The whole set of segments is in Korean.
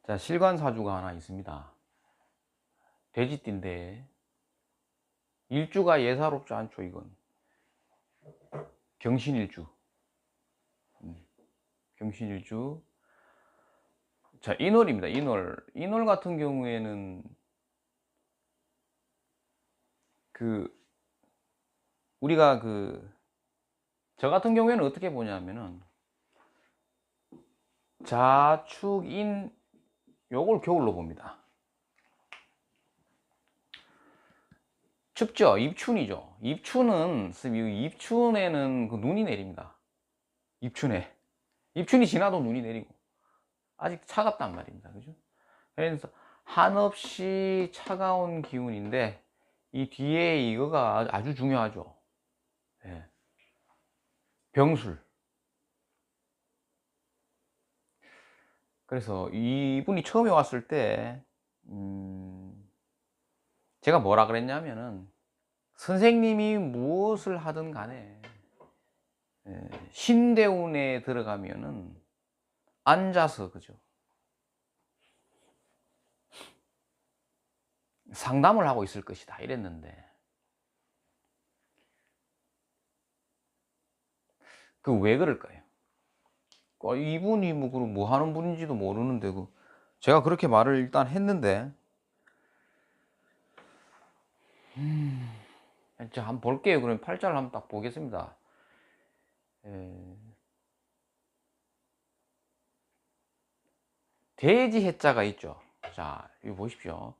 자, 실관사주가 하나 있습니다. 돼지띠인데 일주가 예사롭지 않죠. 이건 경신일주. 경신일주. 자, 인월입니다. 인월 같은 경우에는 우리가 저 같은 경우에는 어떻게 보냐면은 자축인 요걸 겨울로 봅니다. 춥죠. 입춘이죠. 입춘에는 눈이 내립니다. 입춘이 지나도 눈이 내리고 아직 차갑단 말입니다. 그죠? 그래서 한없이 차가운 기운인데 이 뒤에 이거가 아주 중요하죠. 예. 병술. 그래서 이분이 처음에 왔을 때 제가 뭐라 그랬냐면은 선생님이 무엇을 하든 간에 신대운에 들어가면은 앉아서 그죠 상담을 하고 있을 것이다 이랬는데 왜 그럴까요? 이분이 뭐 하는 분인지도 모르는데 제가 그렇게 말을 일단 했는데 자, 한번 볼게요. 그럼 팔자를 한번 딱 보겠습니다. 돼지 해자가 있죠. 자, 이거 보십시오.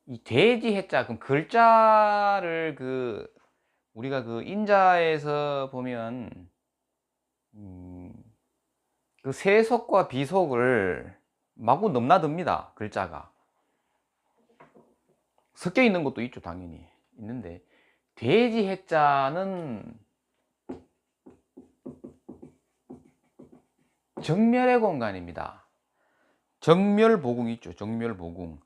이 돼지 해자, 그럼 글자를 우리가 인자에서 보면 세속과 비속을 마구 넘나듭니다. 글자가 섞여 있는 것도 있죠. 당연히 있는데 돼지 해자는 정멸의 공간입니다. 정멸보궁 있죠. 정멸보궁.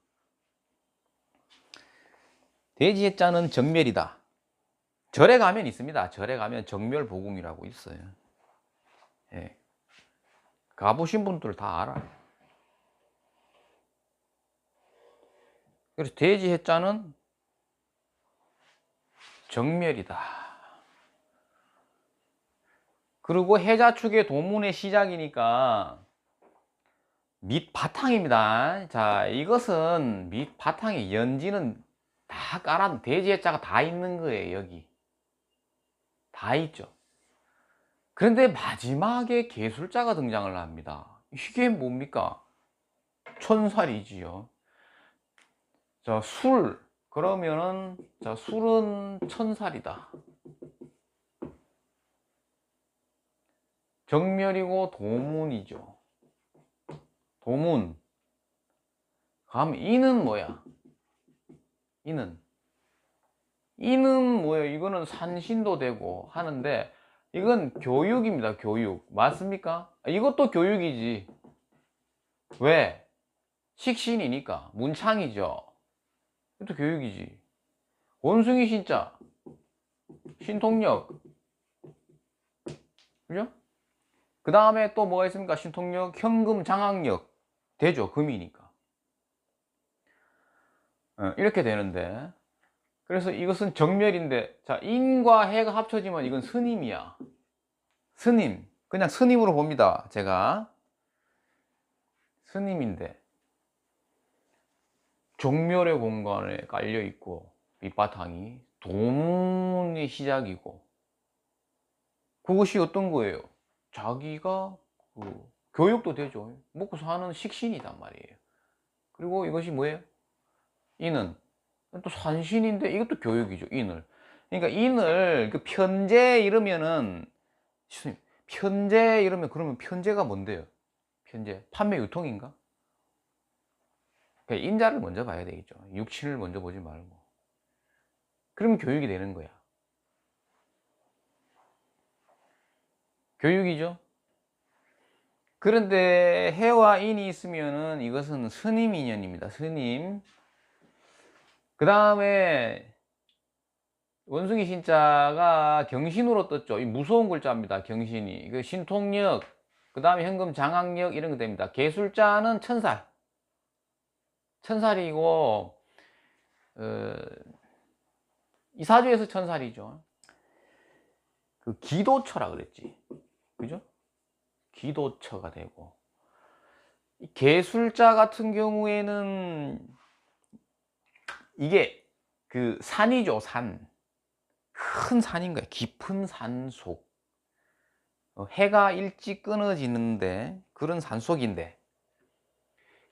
돼지 해자는 정멸이다. 절에 가면 있습니다. 절에 가면 정멸보궁이라고 있어요. 예. 가보신 분들 다 알아요. 그래서 돼지 해자는 정멸이다. 그리고 해자축의 도문의 시작이니까 밑바탕입니다. 자, 이것은 밑바탕에 연지는 다 돼지 해자가 다 있는 거예요. 여기 다 있죠. 그런데 마지막에 개술자가 등장을 합니다. 이게 뭡니까? 천살이지요. 자, 그러면은 자, 술은 천살이다. 정멸이고 도문이죠. 도문. 그럼 이는 뭐야? 이는 뭐예요? 이거는 산신도 되고 하는데 이건 교육입니다. 교육. 맞습니까? 이것도 교육이지. 왜? 식신이니까. 문창이죠. 이것도 교육이지. 원숭이 신자. 신통력. 그죠? 그 다음에 또 뭐가 있습니까? 신통력, 현금, 장악력. 되죠. 금이니까. 이렇게 되는데. 그래서 이것은 정멸인데, 자, 인과 해가 합쳐지면 이건 스님이야. 스님. 그냥 스님으로 봅니다. 제가. 스님인데. 종멸의 공간에 깔려 있고, 밑바탕이 도문의 시작이고, 그것이 어떤 거예요? 자기가 교육도 되죠. 먹고 사는 식신이단 말이에요. 그리고 이것이 뭐예요? 인은 또 산신인데 이것도 교육이죠. 인을. 그러니까 인을 편제 이러면은 편제 이러면 그러면 편제가 뭔데요? 편제 판매 유통인가? 그러니까 인자를 먼저 봐야 되겠죠. 육신을 먼저 보지 말고. 그러면 교육이 되는 거야. 교육이죠. 그런데 해와 인이 있으면은 이것은 스님 인연입니다. 스님. 그 다음에 원숭이 신자가 경신으로 떴죠. 이 무서운 글자입니다. 경신이. 그 신통력, 그 다음에 현금 장악력 이런 거 됩니다. 개술자는 천살. 천살이고 이 사주에서 천살이죠. 그 기도처라 그랬지, 그죠? 기도처가 되고, 이 개술자 같은 경우에는 이게 그 산이죠, 산. 큰 산인 거야. 깊은 산속. 해가 일찍 끊어지는데 그런 산속인데,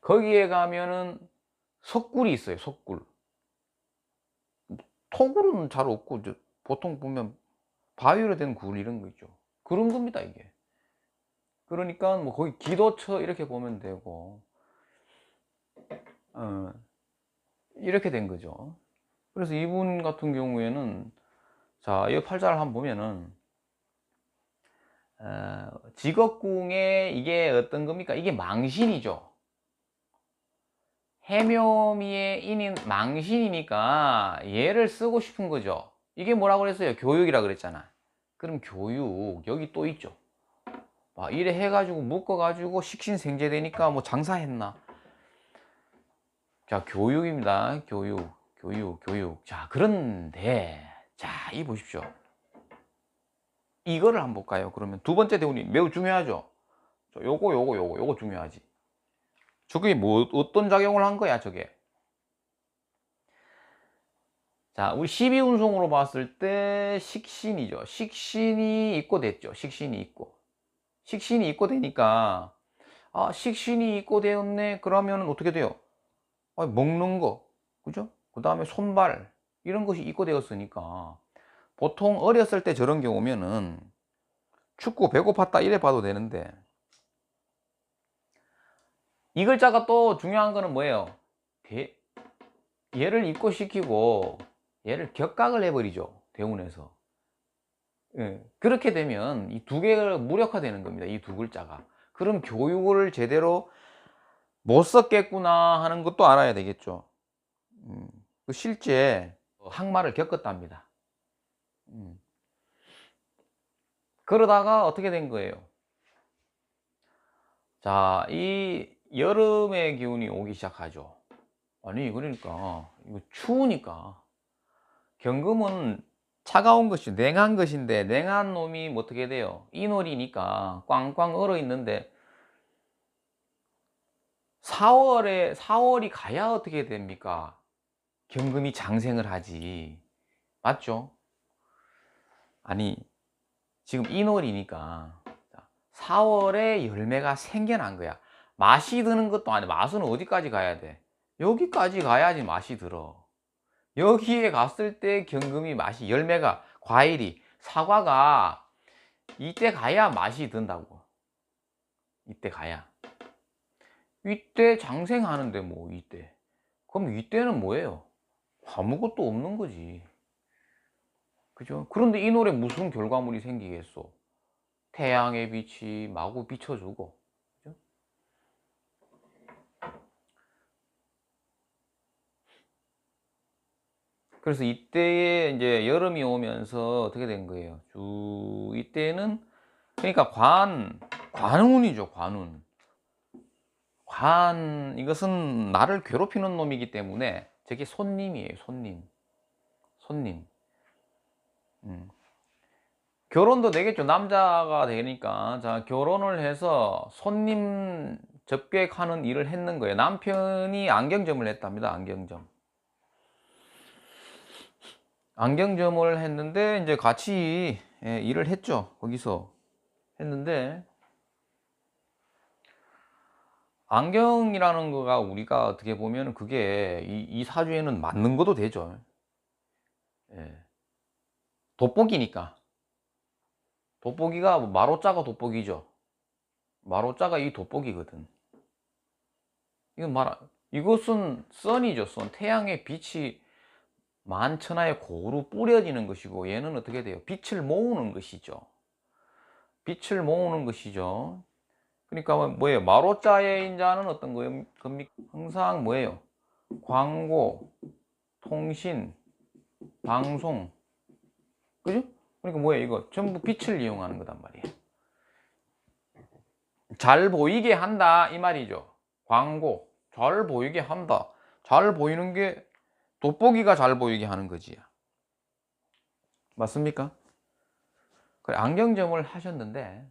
거기에 가면은 석굴이 있어요. 석굴. 토굴은 잘 없고 보통 보면 바위로 된 굴 이런 거 있죠. 그런 겁니다, 이게. 그러니까 뭐 거기 기도처 이렇게 보면 되고, 이렇게 된 거죠. 그래서 이분 같은 경우에는, 자, 이 팔자를 한번 보면은 직업궁에 이게 어떤 겁니까? 이게 망신이죠. 해묘미의 인인 망신이니까 얘를 쓰고 싶은 거죠. 이게 뭐라고 그랬어요? 교육이라 그랬잖아. 그럼 교육 여기 또 있죠. 이래 해가지고 묶어가지고 식신생재되니까 뭐 장사했나? 자, 교육입니다. 교육. 자, 그런데 자, 이 보십시오. 이거를 한번 볼까요? 그러면 두 번째 대운이 매우 중요하죠. 요거 중요하지. 저게 뭐 어떤 작용을 한 거야, 저게? 자, 우리 12운송으로 봤을 때 식신이죠. 식신이 있고 됐죠. 식신이 있고 되니까, 식신이 있고 되었네. 그러면 어떻게 돼요? 먹는 거, 그죠? 그 다음에 손발, 이런 것이 있고 되었으니까, 보통 어렸을 때 저런 경우면은 춥고 배고팠다 이래 봐도 되는데, 이 글자가 또 중요한 거는 뭐예요? 얘를 입고시키고 얘를 격각을 해버리죠, 대운에서. 예, 그렇게 되면 이 두 개가 무력화되는 겁니다, 이 두 글자가. 그럼 교육을 제대로 못 썼겠구나 하는 것도 알아야 되겠죠. 실제 항마를 겪었답니다. 그러다가 어떻게 된 거예요? 자, 이 여름의 기운이 오기 시작하죠. 아니, 그러니까 이거 추우니까, 경금은 차가운 것이 냉한 것인데, 냉한 놈이 뭐 어떻게 돼요? 이놀이니까 꽝꽝 얼어 있는데, 4월이 가야 어떻게 됩니까? 경금이 장생을 하지. 맞죠? 아니, 지금 이놀이니까 4월에 열매가 생겨난 거야. 맛이 드는 것도 아니야. 맛은 어디까지 가야 돼? 여기까지 가야지 맛이 들어. 여기에 갔을 때 경금이 맛이, 열매가, 과일이, 사과가 이때 가야 맛이 든다고. 이때 가야. 이때 장생하는데 뭐 이때. 그럼 이때는 뭐예요? 아무것도 없는 거지. 그죠? 그런데 이 노래 무슨 결과물이 생기겠어? 태양의 빛이 마구 비춰주고. 그죠? 그래서 이때에 이제 여름이 오면서 어떻게 된 거예요? 이때는, 그러니까 관운이죠, 관운. 이것은 나를 괴롭히는 놈이기 때문에 저게 손님이에요, 손님. 결혼도 되겠죠. 남자가 되니까. 자, 결혼을 해서 손님 접객하는 일을 했는 거예요. 남편이 안경점을 했답니다. 안경점을 했는데 이제 같이 일을 했죠. 거기서 했는데, 안경이라는 거가 우리가 어떻게 보면 그게 이 사주에는 맞는 것도 되죠. 예. 돋보기니까. 돋보기가 마로자가 돋보기죠. 마로자가 이 돋보기거든. 이것은 선이죠, 선. 태양의 빛이 만천하에 고루 뿌려지는 것이고, 얘는 어떻게 돼요? 빛을 모으는 것이죠. 그러니까 뭐예요? 마로자의 인자는 어떤 거예요? 항상 뭐예요? 광고, 통신, 방송, 그죠? 그러니까 뭐예요? 이거 전부 빛을 이용하는 거단 말이에요. 잘 보이게 한다 이 말이죠. 광고 잘 보이게 한다. 잘 보이는 게 돋보기가 잘 보이게 하는 거지. 맞습니까? 그래, 안경점을 하셨는데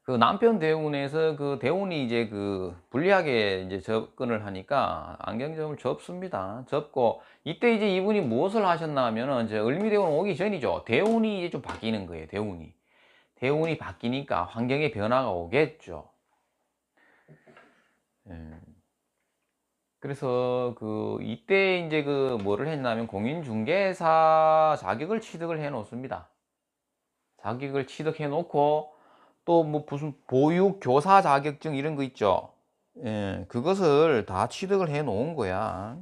그 남편 대운에서 그 대운이 이제 그 불리하게 이제 접근을 하니까 안경점을 접습니다. 접고 이때 이제 이분이 무엇을 하셨나 하면은 이제 을미대운 오기 전이죠. 대운이 이제 좀 바뀌는 거예요. 대운이 바뀌니까 환경에 변화가 오겠죠. 예. 그래서 그 이때 이제 그 뭐를 했냐면 공인중개사 자격을 취득을 해 놓습니다. 자격을 취득해 놓고 또 뭐 무슨 보육교사 자격증 이런 거 있죠. 예, 그것을 다 취득을 해 놓은 거야.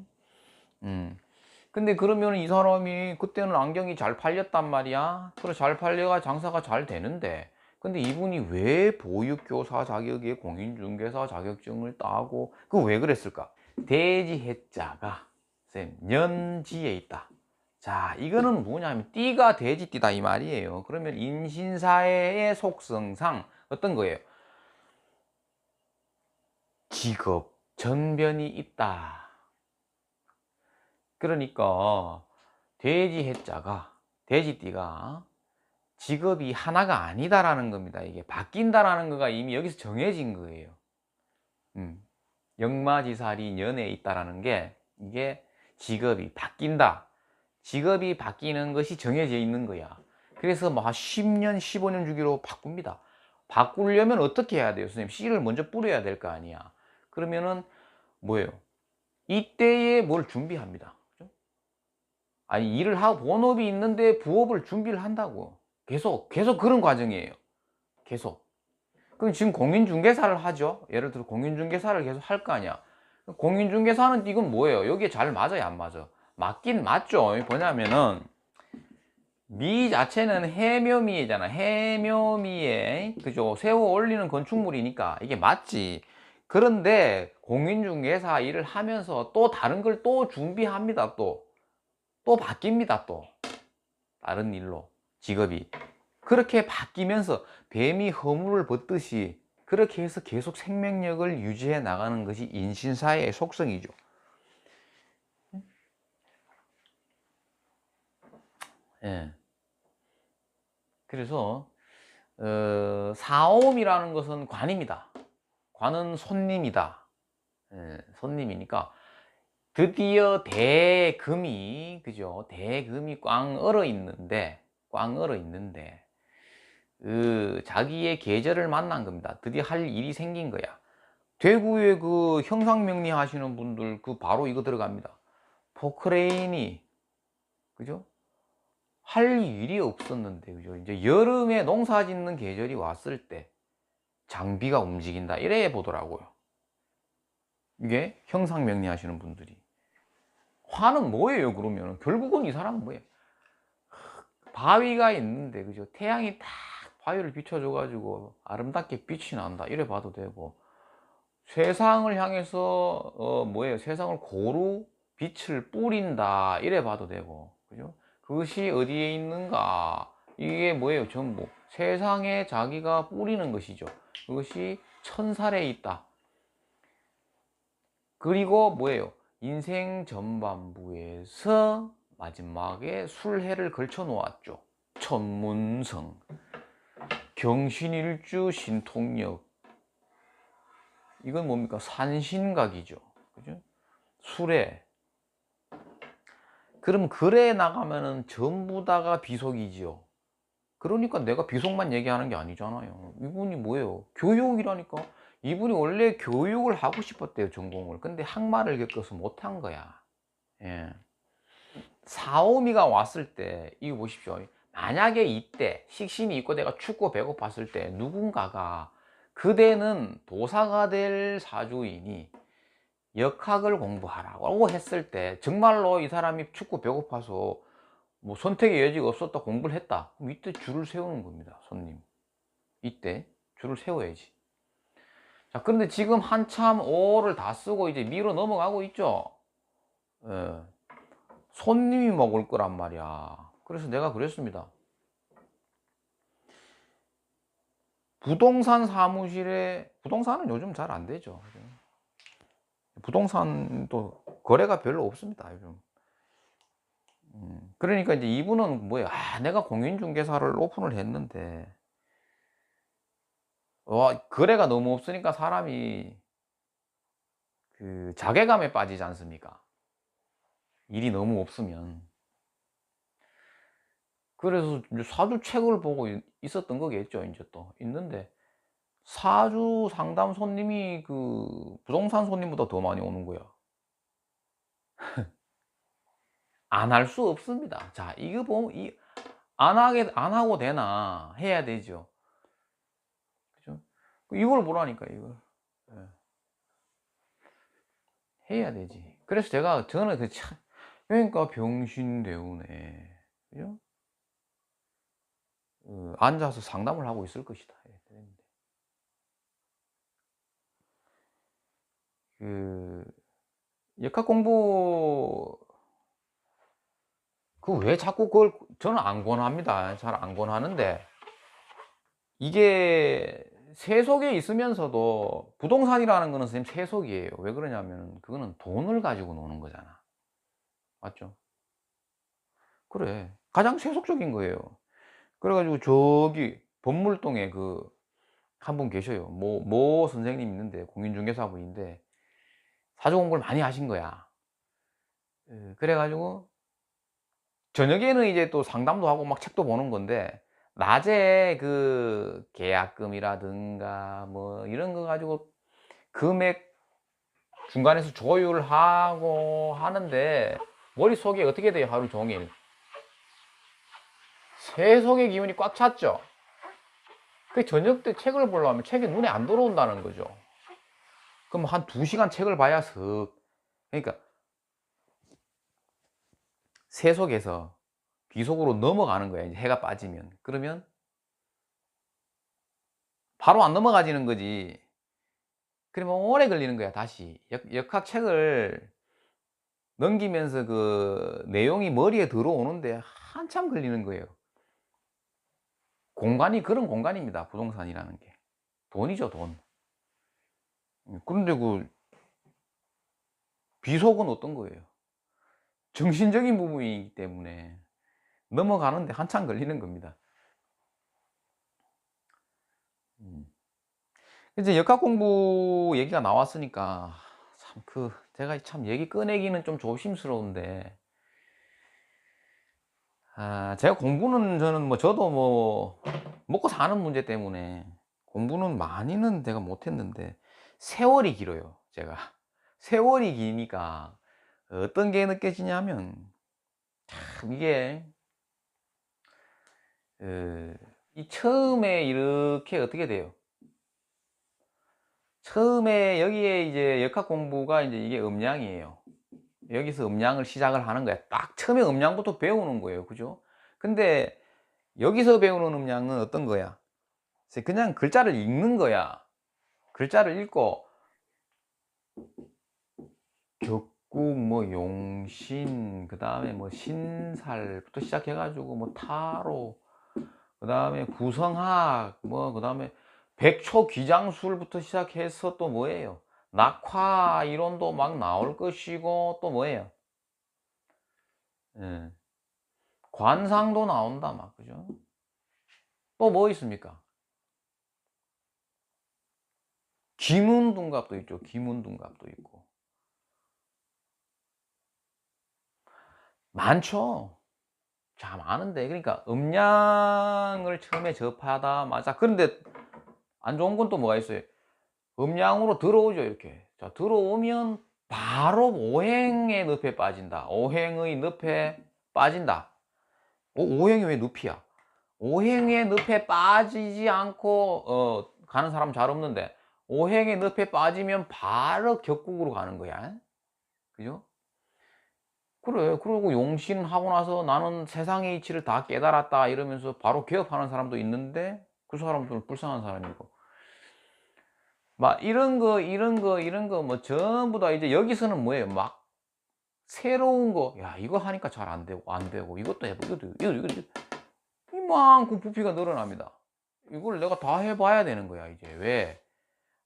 근데 그러면 이 사람이 그때는 안경이 잘 팔렸단 말이야. 그래 잘 팔려가 장사가 잘 되는데 근데 이분이 왜 보육교사 자격에 공인중개사 자격증을 따고 그 왜 그랬을까? 대지해자가 쌤 년지에 있다. 자, 이거는 뭐냐면 띠가 돼지띠다 이 말이에요. 그러면 인신사회의 속성상 어떤 거예요? 직업 전변이 있다. 그러니까 돼지해자가 돼지띠가 직업이 하나가 아니다라는 겁니다. 이게 바뀐다라는 거가 이미 여기서 정해진 거예요. 역마지살이 년에 있다라는 게 이게 직업이 바뀐다. 직업이 바뀌는 것이 정해져 있는 거야. 그래서 막 10년, 15년 주기로 바꿉니다. 바꾸려면 어떻게 해야 돼요? 선생님, 씨를 먼저 뿌려야 될 거 아니야. 그러면은 뭐예요? 이때에 뭘 준비합니다. 그죠? 아니, 일을 하고 본업이 있는데 부업을 준비를 한다고. 계속 그런 과정이에요. 계속. 그럼 지금 공인중개사를 하죠. 예를 들어 공인중개사를 계속 할 거 아니야. 공인중개사는 이건 뭐예요? 여기에 잘 맞아요, 안 맞아? 맞긴 맞죠. 뭐냐면은 미 자체는 해묘미에잖아. 해묘미에 그죠? 세워 올리는 건축물이니까 이게 맞지. 그런데 공인중개사 일을 하면서 또 다른 걸 또 준비합니다. 또 바뀝니다. 또 다른 일로 직업이 그렇게 바뀌면서 뱀이 허물을 벗듯이 그렇게 해서 계속 생명력을 유지해 나가는 것이 인신사회의 속성이죠. 예. 그래서 사옴이라는 것은 관입니다. 관은 손님이다. 예, 손님이니까 드디어 대금이 그죠? 대금이 꽝 얼어 있는데 그 자기의 계절을 만난 겁니다. 드디어 할 일이 생긴 거야. 대구에 그 형상명리 하시는 분들 그 바로 이거 들어갑니다. 포크레인이 그죠? 할 일이 없었는데 그죠? 이제 여름에 농사 짓는 계절이 왔을 때 장비가 움직인다 이래 보더라고요. 이게 형상명리 하시는 분들이 화는 뭐예요? 그러면 결국은 이 사람은 뭐예요? 바위가 있는데 그죠? 태양이 딱 바위를 비춰줘 가지고 아름답게 빛이 난다 이래 봐도 되고 세상을 향해서 뭐예요? 세상을 고루 빛을 뿌린다 이래 봐도 되고 그죠? 그것이 어디에 있는가? 이게 뭐예요? 전부 세상에 자기가 뿌리는 것이죠. 그것이 천살에 있다. 그리고 뭐예요? 인생 전반부에서 마지막에 술해를 걸쳐 놓았죠. 천문성, 경신일주, 신통력. 이건 뭡니까? 산신각이죠. 그죠? 술해. 그럼 글에 나가면은 전부 다가 비속이지요. 그러니까 내가 비속만 얘기하는 게 아니잖아요. 이분이 뭐예요? 교육이라니까. 이분이 원래 교육을 하고 싶었대요, 전공을. 근데 항마를 겪어서 못한 거야. 예. 사오미가 왔을 때, 이거 보십시오. 만약에 이때 식신이 있고 내가 춥고 배고팠을 때 누군가가 그대는 도사가 될 사주이니 역학을 공부하라고 했을 때 정말로 이 사람이 춥고 배고파서 뭐 선택의 여지가 없었다 공부를 했다. 그럼 이때 줄을 세우는 겁니다, 손님. 이때 줄을 세워야지. 자, 그런데 지금 한참 5를 다 쓰고 이제 미로 넘어가고 있죠. 예. 손님이 먹을 거란 말이야. 그래서 내가 그랬습니다. 부동산 사무실에 부동산은 요즘 잘 안 되죠. 부동산도 거래가 별로 없습니다, 요즘. 그러니까 이제 이분은 뭐예요? 내가 공인중개사를 오픈을 했는데 거래가 너무 없으니까 사람이 그 자괴감에 빠지지 않습니까? 일이 너무 없으면. 그래서 이제 사주책을 보고 있었던 거겠죠, 인제 또. 있는데 사주 상담 손님이 그 부동산 손님보다 더 많이 오는 거야. 안 할 수 없습니다. 자, 이거 보면 안 하고 되나? 해야 되죠. 그죠? 이걸 보라니까, 이걸. 예. 해야 되지. 그래서 저는 참, 그러니까 병신대우네. 그죠? 앉아서 상담을 하고 있을 것이다. 예, 그랬는데. 그, 역학 공부, 왜 자꾸 그걸, 저는 안 권합니다. 잘 안 권하는데, 이게 세속에 있으면서도 부동산이라는 거는 선생님 세속이에요. 왜 그러냐면, 그거는 돈을 가지고 노는 거잖아. 맞죠? 그래. 가장 세속적인 거예요. 그래가지고 저기, 법물동에 한 분 계셔요. 모 선생님 있는데, 공인중개사분인데, 사주 공부를 많이 하신 거야. 그래가지고, 저녁에는 이제 또 상담도 하고 막 책도 보는 건데, 낮에 그 계약금이라든가 뭐 이런 거 가지고 금액 중간에서 조율하고 하는데, 머릿속에 어떻게 돼요? 하루 종일. 세속의 기운이 꽉 찼죠? 그 저녁 때 책을 보려면 책이 눈에 안 들어온다는 거죠. 그럼 한 2시간 책을 봐야 그러니까 세속에서 비속으로 넘어가는 거야, 이제 해가 빠지면. 그러면 바로 안 넘어가지는 거지. 그러면 오래 걸리는 거야, 다시. 역학책을 넘기면서 그 내용이 머리에 들어오는데 한참 걸리는 거예요. 공간이 그런 공간입니다, 부동산이라는 게. 돈이죠, 돈. 그런데 그 비속은 어떤 거예요? 정신적인 부분이기 때문에 넘어가는데 한참 걸리는 겁니다. 이제 역학 공부 얘기가 나왔으니까 참 제가 참 얘기 꺼내기는 좀 조심스러운데, 제가 공부는 저는 뭐 저도 뭐 먹고 사는 문제 때문에 공부는 많이는 제가 못했는데 세월이 길어요, 제가. 세월이 기니까 어떤 게 느껴지냐면, 참 이게 이 처음에 이렇게 어떻게 돼요? 처음에 여기에 이제 역학 공부가 이제 이게 음양이에요. 여기서 음양을 시작을 하는 거야. 딱 처음에 음양부터 배우는 거예요. 그죠? 근데 여기서 배우는 음양은 어떤 거야? 그냥 글자를 읽는 거야. 글자를 읽고 격국, 뭐 용신, 그 다음에 뭐 신살부터 시작해 가지고 뭐 타로, 그 다음에 구성학, 뭐 그 다음에 백초 귀장술부터 시작해서 또 뭐예요? 낙화 이론도 막 나올 것이고, 또 뭐예요? 예. 관상도 나온다 막, 그죠? 또 뭐 있습니까? 기문둔갑도 있죠. 기문둔갑도 있고. 많죠. 자, 많은데. 그러니까 음양을 처음에 접하다마자, 그런데 안 좋은 건 또 뭐가 있어요? 음양으로 들어오죠, 이렇게. 자, 들어오면 바로 오행의 늪에 빠진다. 오행의 늪에 빠진다. 오행이 왜 늪이야? 오행의 늪에 빠지지 않고 가는 사람 잘 없는데, 오행의 늪에 빠지면 바로 격국으로 가는 거야. 그죠? 그래. 그리고 용신하고 나서 나는 세상의 이치를 다 깨달았다 이러면서 바로 개업하는 사람도 있는데, 그 사람들은 불쌍한 사람이고. 막 이런 거 뭐 전부 다 이제 여기서는 뭐예요? 막 새로운 거, 야, 이거 하니까 잘 안 되고, 이것도 해보고, 이것도, 이만큼 부피가 늘어납니다. 이걸 내가 다 해봐야 되는 거야, 이제. 왜?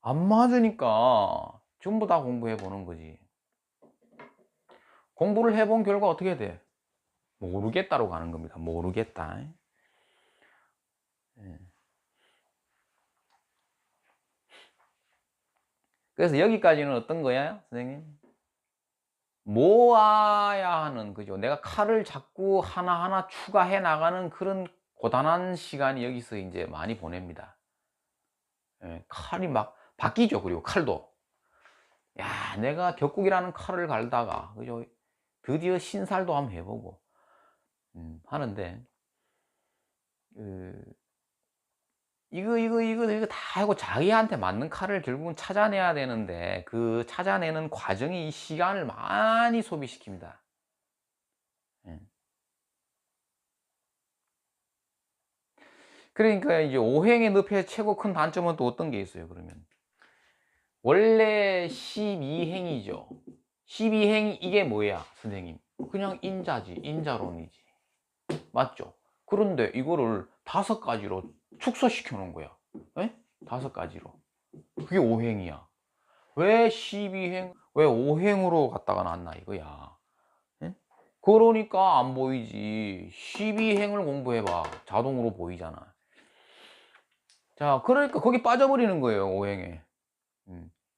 안 맞으니까 전부 다 공부해 보는 거지. 공부를 해본 결과 어떻게 돼? 모르겠다로 가는 겁니다. 모르겠다. 예. 그래서 여기까지는 어떤 거야, 선생님? 모아야 하는, 그죠? 내가 칼을 자꾸 하나하나 추가해 나가는 그런 고단한 시간이 여기서 이제 많이 보냅니다. 예, 칼이 막 바뀌죠. 그리고 칼도. 야, 내가 격국이라는 칼을 갈다가, 그죠? 드디어 신살도 한번 해보고, 하는데, 그, 이거 다 하고 자기한테 맞는 칼을 결국은 찾아내야 되는데, 그 찾아내는 과정이 이 시간을 많이 소비시킵니다. 예. 그러니까 이제 오행의 늪의 최고 큰 단점은 또 어떤 게 있어요, 그러면? 원래 12행이죠. 12행 이게 뭐야, 선생님? 그냥 인자지, 인자론이지. 맞죠? 그런데 이거를 5가지로 축소시켜 놓은 거야. 에? 5가지로. 그게 오행이야. 왜 12행, 왜 오행으로 갖다가 놨나 이거야. 에? 그러니까 안 보이지. 12행을 공부해봐. 자동으로 보이잖아. 자, 그러니까 거기 빠져버리는 거예요, 오행에.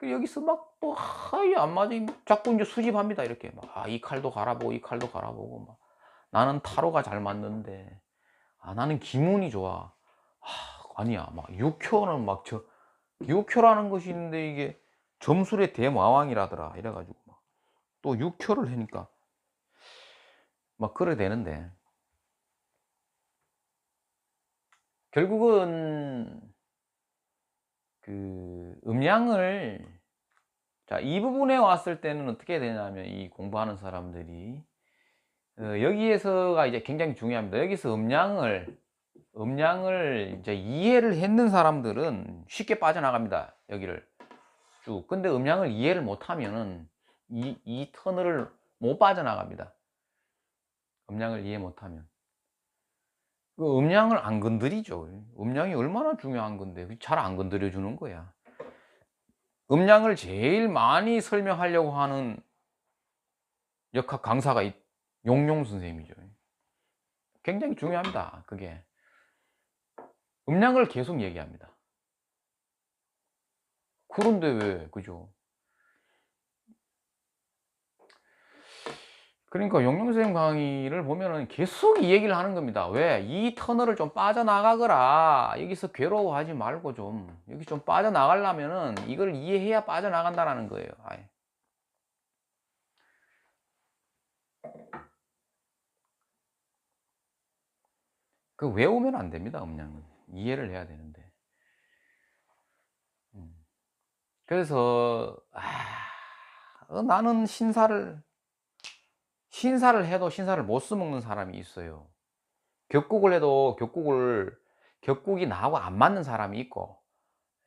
여기서 막 또, 하이, 안 맞아. 자꾸 이제 수집합니다, 이렇게. 막, 아, 이 칼도 갈아보고, 이 칼도 갈아보고, 막. 나는 타로가 잘 맞는데, 아, 나는 기문이 좋아. 아, 아니야. 막, 육효는 막, 육효라는 것이 있는데, 이게 점술의 대마왕이라더라. 이래가지고, 막. 또 육효를 하니까, 막, 그래 되는데. 결국은, 음양을, 자, 이 부분에 왔을 때는 어떻게 되냐면, 이 공부하는 사람들이, 여기에서가 이제 굉장히 중요합니다. 여기서 음양을 이제 이해를 했는 사람들은 쉽게 빠져나갑니다. 여기를 쭉. 근데 음양을 이해를 못하면은 이 터널을 못 빠져나갑니다. 음양을 이해 못하면. 그 음양을 안 건드리죠. 음양이 얼마나 중요한 건데 잘 안 건드려 주는 거야. 음양을 제일 많이 설명하려고 하는 역학 강사가 용용 선생님이죠. 굉장히 중요합니다. 그게. 음량을 계속 얘기합니다. 그런데 왜, 그죠? 그러니까 용용 선생님 강의를 보면은 계속 이 얘기를 하는 겁니다. 왜? 이 터널을 좀 빠져나가거라. 여기서 괴로워하지 말고 좀, 여기 좀 빠져나가려면은 이걸 이해해야 빠져나간다라는 거예요. 아예. 그 외우면 안 됩니다, 음량은. 이해를 해야 되는데. 음. 그래서, 나는 신사를 해도 신사를 못 써먹는 사람이 있어요. 격국을 해도 격국이 나하고 안 맞는 사람이 있고,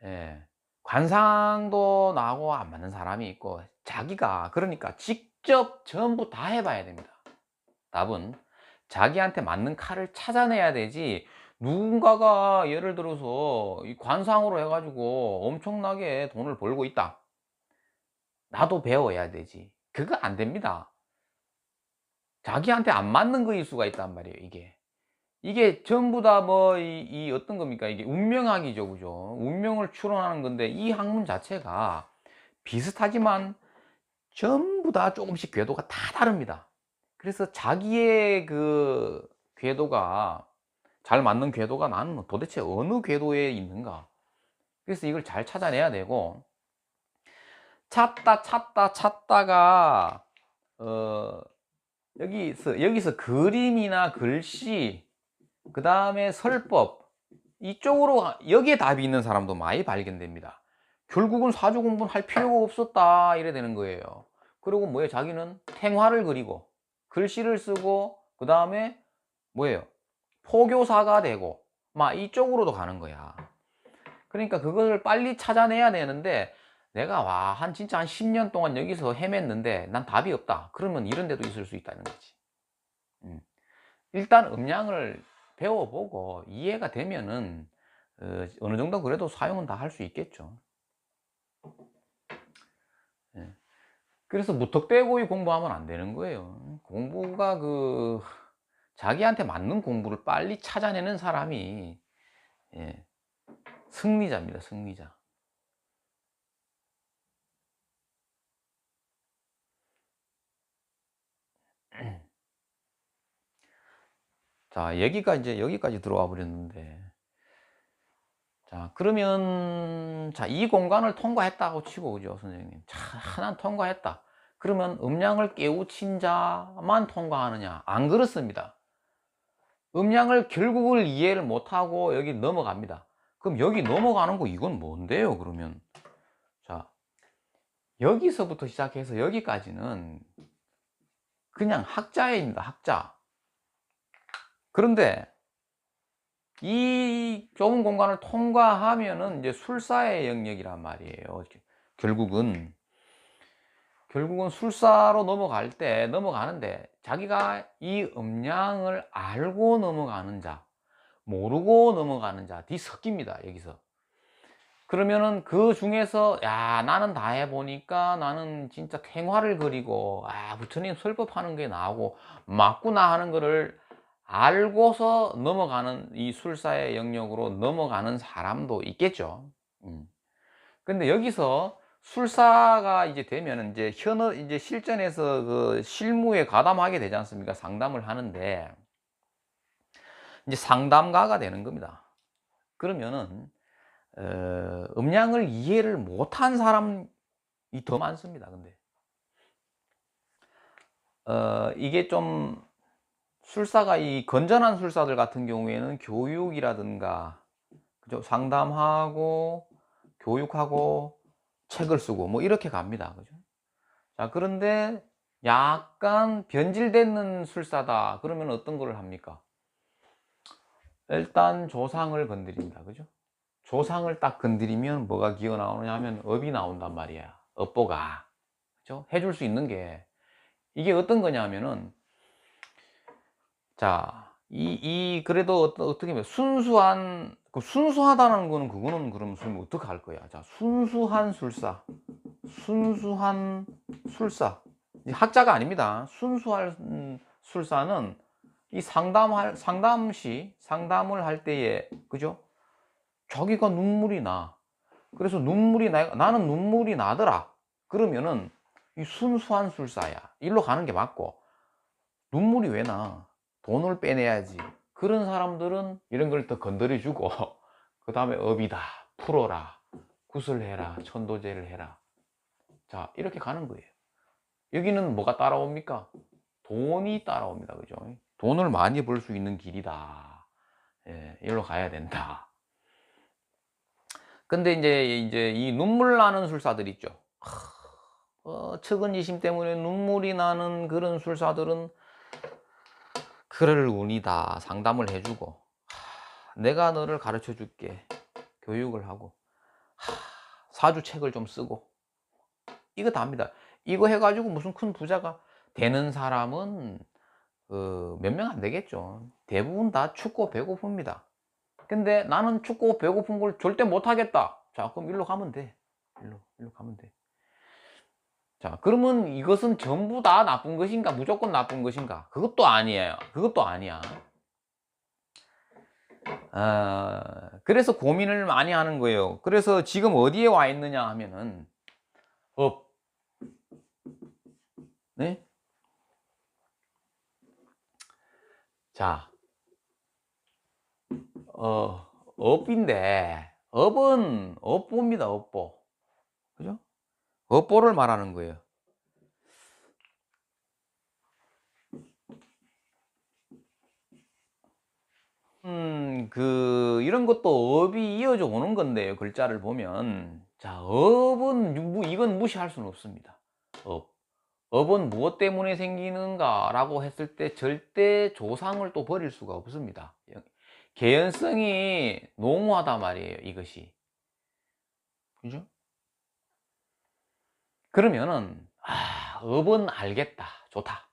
예. 관상도 나하고 안 맞는 사람이 있고, 자기가, 그러니까 직접 전부 다 해봐야 됩니다. 답은 자기한테 맞는 칼을 찾아내야 되지, 누군가가 예를 들어서 이 관상으로 해가지고 엄청나게 돈을 벌고 있다. 나도 배워야 되지. 그거 안 됩니다. 자기한테 안 맞는 거일 수가 있단 말이에요, 이게 전부 다 뭐, 이 어떤 겁니까? 이게 운명학이죠, 그죠? 운명을 추론하는 건데, 이 학문 자체가 비슷하지만 전부 다 조금씩 궤도가 다 다릅니다. 그래서 자기의 그 궤도가, 잘 맞는 궤도가 나는 도대체 어느 궤도에 있는가? 그래서 이걸 잘 찾아내야 되고, 찾다가, 어, 여기서 그림이나 글씨, 그 다음에 설법, 이쪽으로, 여기에 답이 있는 사람도 많이 발견됩니다. 결국은 사주 공부는 할 필요가 없었다 이래 되는 거예요. 그리고 뭐예요? 자기는 탱화를 그리고 글씨를 쓰고 그 다음에 뭐예요? 포교사가 되고 막 이쪽으로도 가는 거야. 그러니까 그걸 빨리 찾아내야 되는데, 내가 진짜 한 10년 동안 여기서 헤맸는데 난 답이 없다. 그러면 이런 데도 있을 수 있다는 거지. 일단 음양을 배워보고 이해가 되면은 어느 정도 그래도 사용은 다 할 수 있겠죠. 그래서 무턱대고 공부하면 안 되는 거예요. 공부가 자기한테 맞는 공부를 빨리 찾아내는 사람이, 예, 승리자입니다, 승리자. 자, 얘기가 이제 여기까지 들어와 버렸는데, 자, 그러면, 자, 이 공간을 통과했다고 치고, 그죠, 선생님? 자, 하나 통과했다. 그러면 음량을 깨우친 자만 통과하느냐? 안 그렇습니다. 음량을 결국을 이해를 못하고 여기 넘어갑니다. 그럼 여기 넘어가는 거 이건 뭔데요, 그러면? 자, 여기서부터 시작해서 여기까지는 그냥 학자입니다, 학자. 그런데 이 좁은 공간을 통과하면은 이제 술사의 영역이란 말이에요. 결국은 술사로 넘어가는데 자기가 이 음량을 알고 넘어가는 자, 모르고 넘어가는 자, 뒤 섞입니다, 여기서. 그러면은 그 중에서, 야, 나는 다 해보니까 나는 진짜 탱화를 그리고, 부처님 설법하는 게 나오고 맞구나 하는 거를 알고서 넘어가는, 이 술사의 영역으로 넘어가는 사람도 있겠죠. 근데 여기서 술사가 이제 되면은 이제 이제 실전에서 실무에 가담하게 되지 않습니까? 상담을 하는데 이제 상담가가 되는 겁니다. 그러면은 음량을 이해를 못한 사람이 더 많습니다. 근데 이게 좀, 술사가 이 건전한 술사들 같은 경우에는 교육이라든가, 그죠? 상담하고 교육하고 책을 쓰고 뭐 이렇게 갑니다. 그죠? 자, 그런데 약간 변질되는 술사다 그러면 어떤 거를 합니까? 일단 조상을 건드립니다. 그죠? 조상을 딱 건드리면 뭐가 기어 나오느냐 하면 업이 나온단 말이야. 업보가. 그죠? 해줄 수 있는 게, 이게 어떤 거냐면은, 자, 그래도 어떻게 보면 순수하다는 거는, 그거는 그럼 어떻게 할 거야? 자, 순수한 술사. 순수한 술사. 학자가 아닙니다. 순수한 술사는 이 상담을 할 때에, 그죠? 자기가 눈물이 나. 그래서 나는 눈물이 나더라. 그러면은 이 순수한 술사야. 일로 가는 게 맞고, 눈물이 왜 나? 돈을 빼내야지. 그런 사람들은 이런 걸 더 건드려주고, 그 다음에 업이다, 풀어라, 구슬해라, 천도제를 해라. 자, 이렇게 가는 거예요. 여기는 뭐가 따라옵니까? 돈이 따라옵니다. 그죠? 돈을 많이 벌 수 있는 길이다. 예, 이리로 가야 된다. 근데 이제 이 눈물 나는 술사들 있죠. 측은지심 때문에 눈물이 나는 그런 술사들은 그럴 운이다. 상담을 해주고, 내가 너를 가르쳐 줄게. 교육을 하고, 사주책을 좀 쓰고, 이거 다 합니다. 이거 해가지고 무슨 큰 부자가 되는 사람은 몇 명 안 되겠죠. 대부분 다 춥고 배고픕니다. 근데 나는 춥고 배고픈 걸 절대 못 하겠다. 자, 그럼 일로 가면 돼. 일로 가면 돼. 자, 그러면 이것은 전부 다 나쁜 것인가? 무조건 나쁜 것인가? 그것도 아니에요. 그것도 아니야. 그래서 고민을 많이 하는 거예요. 그래서 지금 어디에 와 있느냐 하면은, 업. 네? 자, 업인데, 업은 업보입니다, 업보. 그죠? 업보를 말하는 거예요. 이런 것도 업이 이어져 오는 건데요. 글자를 보면. 자, 이건 무시할 수는 없습니다. 업은 무엇 때문에 생기는가라고 했을 때 절대 조상을 또 버릴 수가 없습니다. 개연성이 농후하단 말이에요, 이것이. 그죠? 그러면은, 업은 알겠다. 좋다.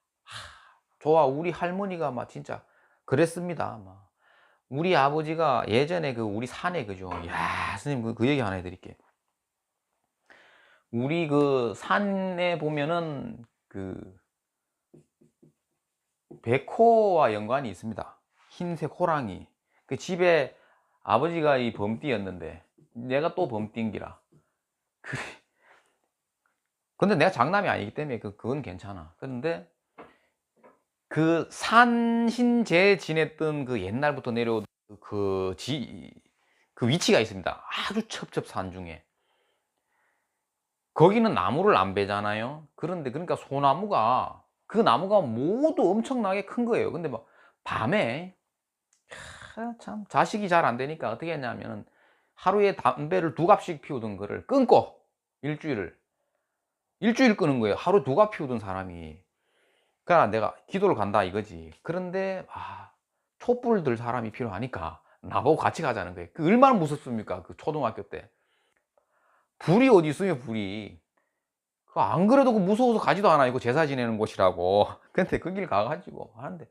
좋아. 우리 할머니가 막 진짜 그랬습니다. 막. 우리 아버지가 예전에 우리 산에, 그죠? 야, 선생님, 그 얘기 하나 해드릴게요. 우리 그 산에 보면은 그 백호와 연관이 있습니다. 흰색 호랑이. 그 집에 아버지가 이 범띠였는데 내가 또 범띠인기라. 근데 내가 장남이 아니기 때문에 그건 괜찮아. 그런데 그 산신제 지냈던 그 옛날부터 내려온 그 위치가 있습니다. 아주 첩첩산 중에. 거기는 나무를 안 베잖아요. 그런데 그러니까 소나무가 그 나무가 모두 엄청나게 큰 거예요. 근데 막 밤에 참 자식이 잘 안 되니까 어떻게 했냐면은 하루에 담배를 2갑씩 피우던 거를 끊고 일주일 끊은 거예요. 하루 2갑 피우던 사람이. 그러나 내가 기도를 간다 이거지. 그런데 촛불 들 사람이 필요하니까 나보고 같이 가자는 거예요. 그 얼마나 무섭습니까? 그 초등학교 때. 불이 어디 있어요, 불이. 그 안 그래도 그 무서워서 가지도 않아. 이거 제사 지내는 곳이라고. 근데 그 길 가가지고 하는데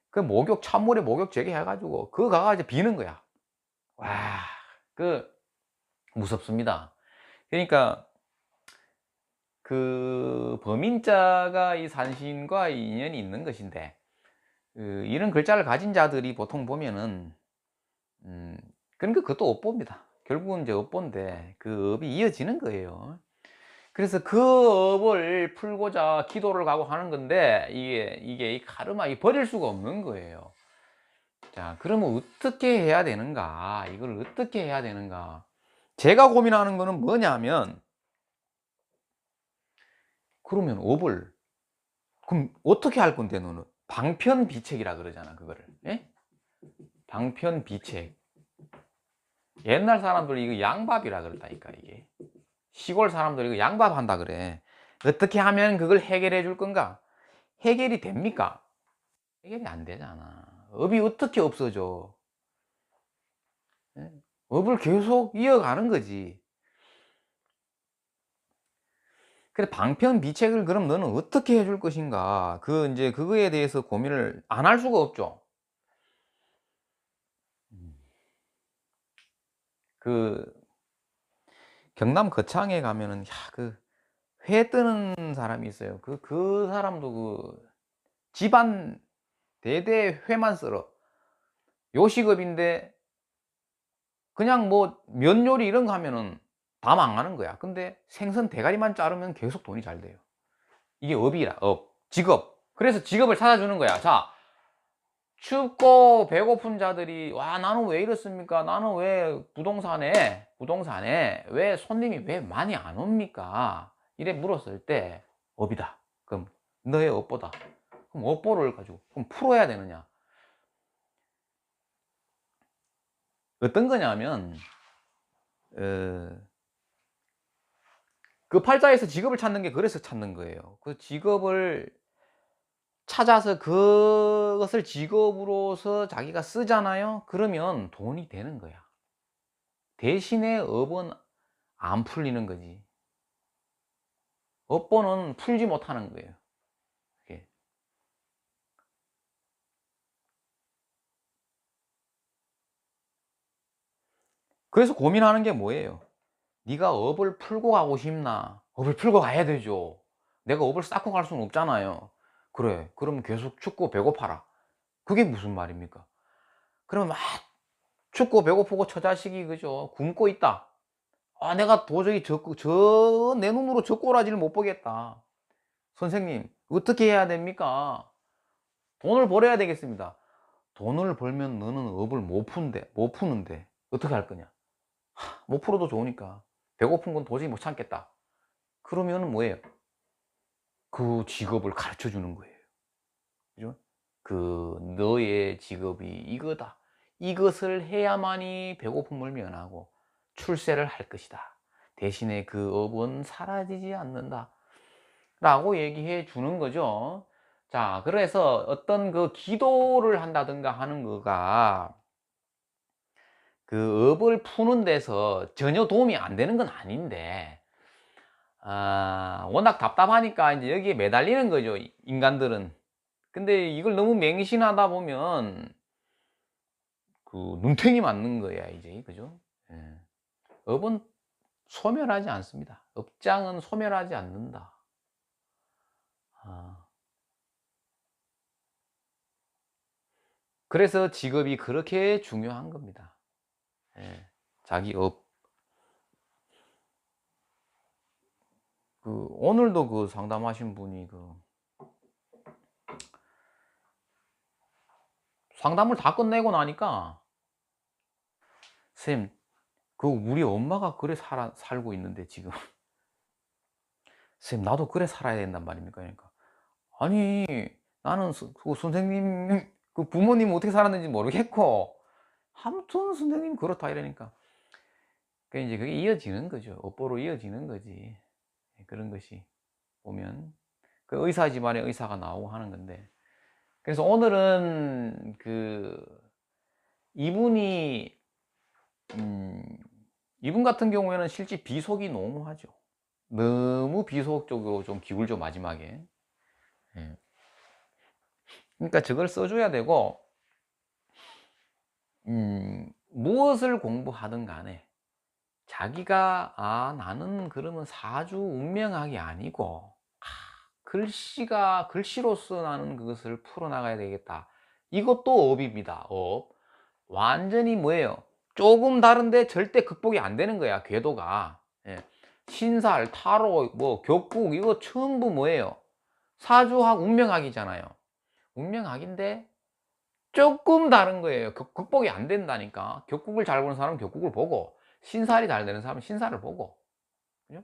그 목욕 찬물에 목욕 제게 해가지고 그거 가가지고 비는 거야. 와, 그 무섭습니다. 그러니까 그 범인자가 이 산신과 인연이 있는 것인데 이런 글자를 가진 자들이 보통 보면은 그러니까 그것도 업보입니다. 결국은 이제 업보인데 그 업이 이어지는 거예요. 그래서 그 업을 풀고자 기도를 가고 하는 건데 이게 이 카르마 이 버릴 수가 없는 거예요. 자, 그러면 어떻게 해야 되는가? 이걸 어떻게 해야 되는가? 제가 고민하는 거는 뭐냐면 그러면 업을 그럼 어떻게 할 건데 너는? 방편비책이라 그러잖아 그거를. 예? 방편비책. 옛날 사람들이 이거 양밥이라 그랬다니까 이게. 시골 사람들이 이거 양밥한다 그래. 어떻게 하면 그걸 해결해 줄 건가? 해결이 됩니까? 해결이 안 되잖아. 업이 어떻게 없어져? 예? 업을 계속 이어가는 거지. 그래 방편비책을 그럼 너는 어떻게 해줄 것인가? 그 이제 그거에 대해서 고민을 안 할 수가 없죠. 그 경남 거창에 가면은 그 회 뜨는 사람이 있어요. 그 사람도 그 집안 대대 회만 썰어. 요식업인데 그냥 뭐 면 요리 이런 거 하면은 다 망하는 거야. 근데 생선 대가리만 자르면 계속 돈이 잘 돼요. 이게 업이라 업 직업. 그래서 직업을 찾아주는 거야. 자, 춥고 배고픈 자들이 와 나는 왜 이렇습니까? 나는 왜 부동산에 왜 손님이 왜 많이 안 옵니까? 이래 물었을 때 업이다. 그럼 너의 업보다. 그럼 업보를 가지고 그럼 풀어야 되느냐? 어떤 거냐면 어, 그 팔자에서 직업을 찾는 게 그래서 찾는 거예요. 그 직업을 찾아서 그것을 직업으로서 자기가 쓰잖아요. 그러면 돈이 되는 거야. 대신에 업은 안 풀리는 거지. 업보는 풀지 못하는 거예요. 그게. 그래서 고민하는 게 뭐예요? 네가 업을 풀고 가고 싶나? 업을 풀고 가야 되죠. 내가 업을 쌓고 갈 수는 없잖아요. 그래. 그럼 계속 춥고 배고파라. 그게 무슨 말입니까? 그러면 막 춥고 배고프고 처자식이 그죠? 굶고 있다. 내가 도저히 내 눈으로 저 꼬라지를 못 보겠다. 선생님, 어떻게 해야 됩니까? 돈을 벌어야 되겠습니다. 돈을 벌면 너는 업을 못 푸는데, 어떻게 할 거냐? 못 풀어도 좋으니까. 배고픈 건 도저히 못 참겠다. 그러면 뭐예요? 그 직업을 가르쳐 주는 거예요. 그죠? 너의 직업이 이거다. 이것을 해야만이 배고픔을 면하고 출세를 할 것이다. 대신에 그 업은 사라지지 않는다. 라고 얘기해 주는 거죠. 자, 그래서 어떤 그 기도를 한다든가 하는 거가 그 업을 푸는 데서 전혀 도움이 안 되는 건 아닌데, 워낙 답답하니까 이제 여기에 매달리는 거죠, 인간들은. 근데 이걸 너무 맹신하다 보면 그 눈탱이 맞는 거야, 이제. 그죠? 예. 업은 소멸하지 않습니다. 업장은 소멸하지 않는다. 아. 그래서 직업이 그렇게 중요한 겁니다. 예. 자기 업. 오늘도 상담하신 분이 상담을 다 끝내고 나니까 "선생님, 우리 엄마가 그래 살고 있는데 지금." "선생님, 나도 그래 살아야 된단 말입니까?" 그러니까 "아니, 나는 선생님 부모님 어떻게 살았는지 모르겠고 아무튼 선생님 그렇다." 이러니까 이제 그게 이어지는 거죠. 업보로 이어지는 거지. 예, 그런 것이 보면 의사 집안에 의사가 나오고 하는 건데, 그래서 오늘은 이분이 음 이분 같은 경우에는 실제 비속이 너무하죠. 너무 비속 쪽으로 좀 기울죠, 마지막에. 예. 그러니까 저걸 써 줘야 되고, 무엇을 공부하든 간에 자기가 '아, 나는 그러면 사주 운명학이 아니고 글씨로서 나는 그것을 풀어나가야 되겠다.' 이것도 업입니다, 업. 완전히 뭐예요? 조금 다른데 절대 극복이 안 되는 거야, 궤도가. 예. 신살, 타로, 격국, 이거 전부 뭐예요? 사주학, 운명학이잖아요. 운명학인데 조금 다른 거예요. 극복이 안 된다니까. 격국을 잘 보는 사람은 격국을 보고, 신살이 잘 되는 사람은 신살을 보고, 그죠?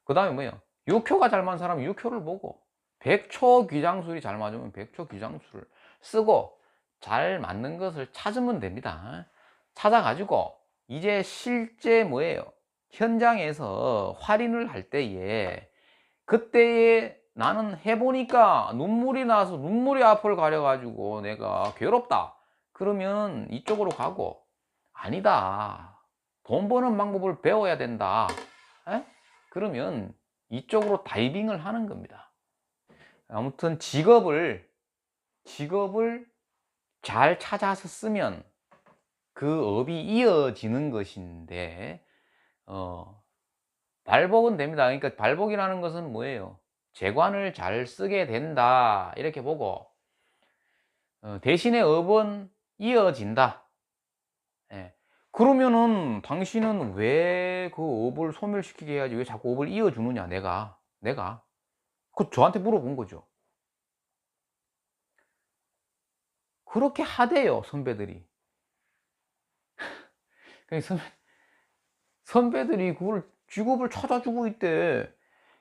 그 다음에 뭐예요? 육효가 잘 맞는 사람은 육효를 보고, 백초 귀장술이 잘 맞으면 백초 귀장술을 쓰고, 잘 맞는 것을 찾으면 됩니다. 찾아가지고 이제 실제 뭐예요? 현장에서 활인을 할 때에, 그때에 나는 해보니까 눈물이 나서 눈물이 앞을 가려 가지고 내가 괴롭다, 그러면 이쪽으로 가고, 아니다, 돈 버는 방법을 배워야 된다, 에? 그러면 이쪽으로 다이빙을 하는 겁니다. 아무튼 직업을 잘 찾아서 쓰면 그 업이 이어지는 것인데, 발복은 됩니다. 그러니까 발복이라는 것은 뭐예요? 재관을 잘 쓰게 된다, 이렇게 보고, 대신에 업은 이어진다. 예. 그러면은 당신은 왜 그 업을 소멸시키게 해야지 왜 자꾸 업을 이어주느냐, 내가. 저한테 물어본 거죠. 그렇게 하대요, 선배들이. 그러니까 선배들이 그걸 직업을 찾아주고 있대.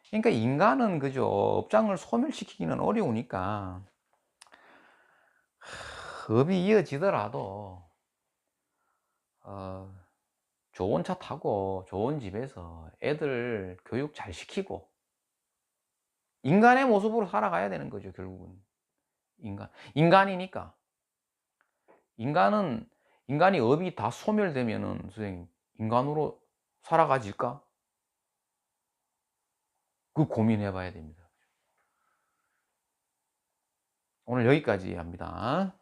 그러니까 인간은 그죠, 업장을 소멸시키기는 어려우니까 업이 이어지더라도 어 좋은 차 타고 좋은 집에서 애들 교육 잘 시키고 인간의 모습으로 살아가야 되는 거죠, 결국은. 인간이니까. 인간이 업이 다 소멸되면은 선생님, 인간으로 살아가질까? 고민해 봐야 됩니다. 오늘 여기까지 합니다.